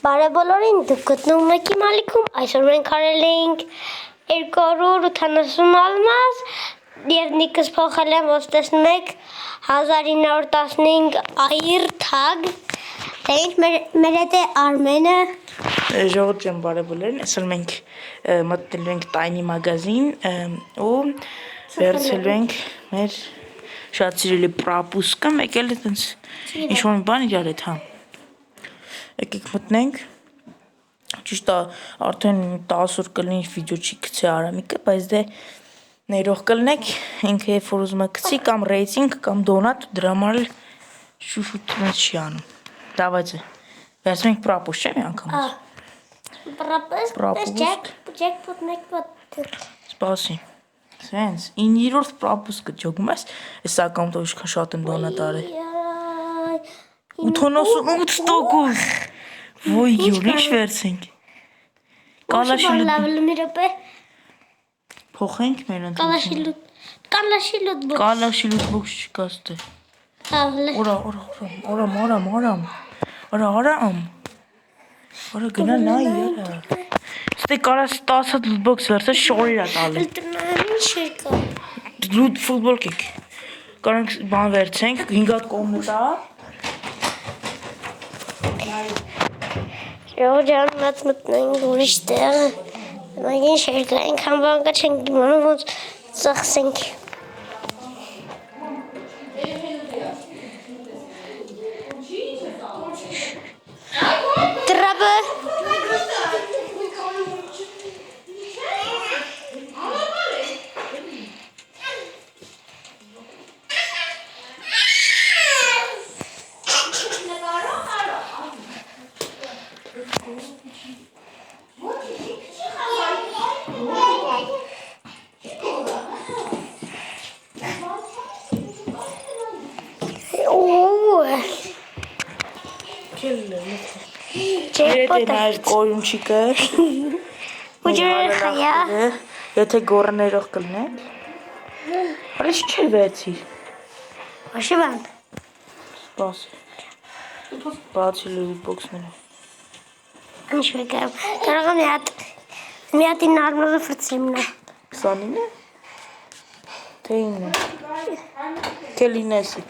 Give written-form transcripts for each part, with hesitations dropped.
Բարեբոլորին դուք գտնում եք իմ ալիքում, այսօր մենք արել էինք 280 ալմազ և նիկս փոխել եմ, ոնց տեսնում եք 1915 այր թագ, ինչ մեր հետ է Արմենը։ Ժողովուրդ ջան, բարեբոլորին, այսօր մենք մտնելու ենք Tiny մագազին ու վերցելու ենք մեր շատ սիրելի պրապուսկը, մեկ էլ այտենց ինչ-որ մի բան իրար հետ, հա։ Եկեք մտնենք, ճիշտ է, արդեն 10 օր կլինի վիդեո չի գցի Արամիկը, բայց դե ներող կլնեք, ինքը երբ որ ուզում է գցի կամ ռեյտինգ կամ դոնատ, դրա համար էլ շուշուտ չի անում։ Давайте, վերցնենք պրապուս, չէ՞ մի անգամից։ Պրապուս, ջեկպոտ, մեկպոտ։ Սպասի, սենց, 9-րդ պրապուսկը ջոգում ես, ես ակամ տով իշքան շատ եմ դոնատ արել։ 88%, ոյ յուր, ինչ վերցենք։ Փոխենք մեր ընտրությունը։ Կալաշի լուտբոքս չկա ստե։ Արա գնա նայ երա։ Ստե կարաս 10 հատ լուտբոքս վերցես շորիրա տալի։ Լուտ ֆուտբոլ կիկ։ Կարանք բան վերցենք, 5 հատ կողմը տա։ Ժողովուրդ ջան, մենք մտնենք ուրիշ տեղ, մենք ինչ երկրային բանկա չենք իմանում, ոնց ծախսենք։ Տրաբը։ Երետ նայր կորունչիկը Եթե գորը ներող կլնեք Արեչ չեր վերցիր Ոչի բան Սպասի Բացի լուտբոքսները Ինչ վեկարում Կարող եմ մի հատ 9 ալմազը ֆրծեմ նա 29 է Թե 9 Թե լինեսի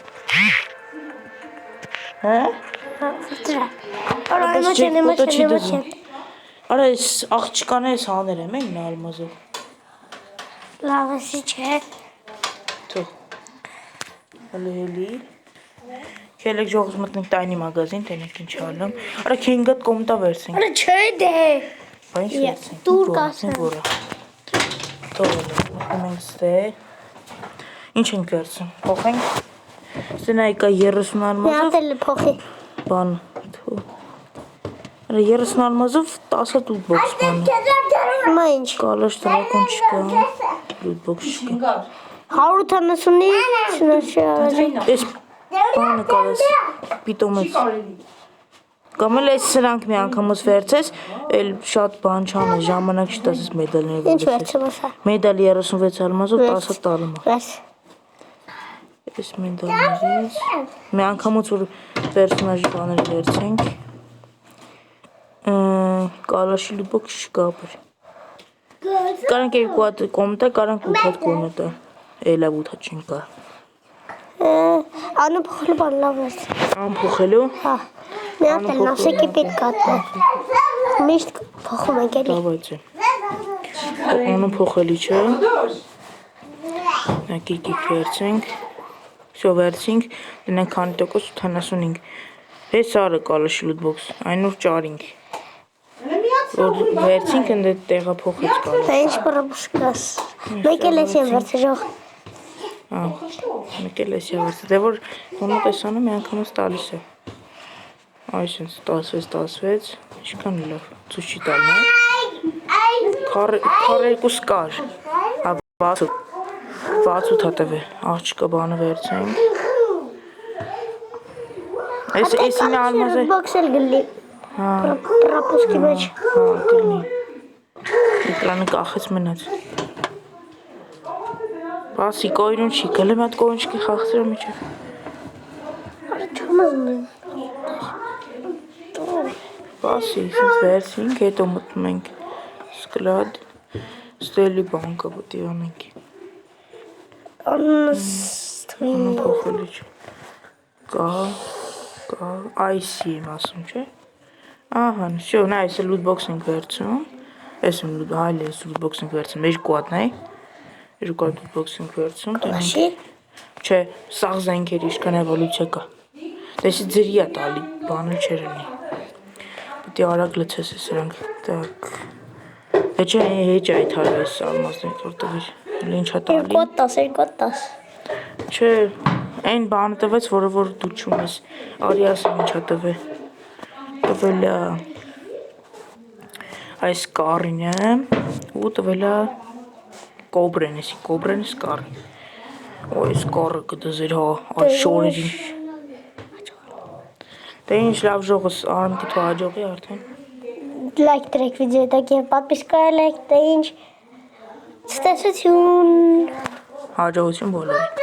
Հա Ֆրծրա Արայմաչեն Արա ես աղջկան ես հաներ եմ են ալմազով Լավ էսի չէ Թող Հելի Կելեք ժողոց մտնենք Tiny մագազին տենեք ինչ հալում Արա քենգատ կոմտա վերցենք Արա չէ դե Բա ինչ վերցենք Տուր կասեմ Թող ենք ստե Ինչ ենք վերցում Փոխենք Ստե նայի կա 30 ալմազով Մի հատ էլ փոխի Բան 30 ալմազով 10 լուտբոքս բան Հիմա ինչ Կալաշ տրակոն չկա Լուտբոքս չկա 180-ի Ես բանը կարես պիտոմ ես Կամ էլ ես սրանք մի անգամոս վերցես էլ շատ բան չանը ժամանակ չտաս ես մեդալներ Ինչ վերցում ասա Մեդալ 36 ալմազով 10 տալում Վերց Ես մեդալներից Մի անգամոց որ պերսոնաժի բաներ վերցենք Կալաշի լուտբոքս չկա բր Կարանք 2 հատ կոմտա, կարանք 8 հատ կոմտա Էլա 8 հատ չեն կա Անու փոխելու բան լավ վերց Ան փոխելու Հա Մի հատ էլ նասեկի պետք կատը Միշտ փոխում ենք էլի Դավայցե Անու փոխելի չէ Նակիկ վերցենք Շո վերցինք Դնենք քանի տոկոս 85 Հես արը կալաշի լուտբոքս Այնուր ճարինք Որ վերցինք ընդ տեղա փոխեց կալաշ Դա ինչ պրոբուս կաս Մեկ էլ ես եմ վերցրող Մեկ էլ ես եմ վերցրող Դե որ հոնը տեսանը մի անգամս տալիս է Այսինց 16 Ինչքան լավ Ցույց չի տալ նա Քառերկուս կար 60 հատև է Աղջիկա բանը վերցենք Այս ինը ալմազ է Բոքս էլ գլի Պրապուսկի մեջ Հա գլի Էկրանը կախեց մնաց Բասի կոյրուն չի գլեմ այդ կոյնչկի խաղցրը միջև Չոմազն Սպասի, ինձ վերցինք, հետո մտնում ենք սկլադ, ստելի բան կա պետք է անենք։ Անը փոխելի չէ։ Կա, այսի եմ ասում, չէ։ Ահա, շո, նա այս լուտբոքս ենք վերցնում։ Այս լուտբոքս ենք վերցնում, երկու հատ նայ։ Երկու հատ լուտբոքս ենք վերցնում, Կլաշի։ չէ, սաղ զենքեր ինչքան էվոլյուցիա կա։ Դեսի ձրի է տալի, բանը չեր լինի։ Պետք է արագ լցես սրանք։ Так։ Չէ, հեչ այդ հարես ալմազներ որտեղ է։ Ինչ է տալի։ 210 Չէ, այն բանը տվեց, որ դու չունես։ Արի ասեմ ինչա տվե։ Տվել է այս կարինը ու տվել է կոբրեն սկարին։ Այս կարը կդզեր հա, այս շորերին։ Դե ինչ լավ ժողս արմ դիթո աջողի արդեն։ Լայք դրեք վիդեոյի տակ եւ պատվիսկայել եք, դե ինչ։ Ցտեսություն։ Հաջողություն բոլորին։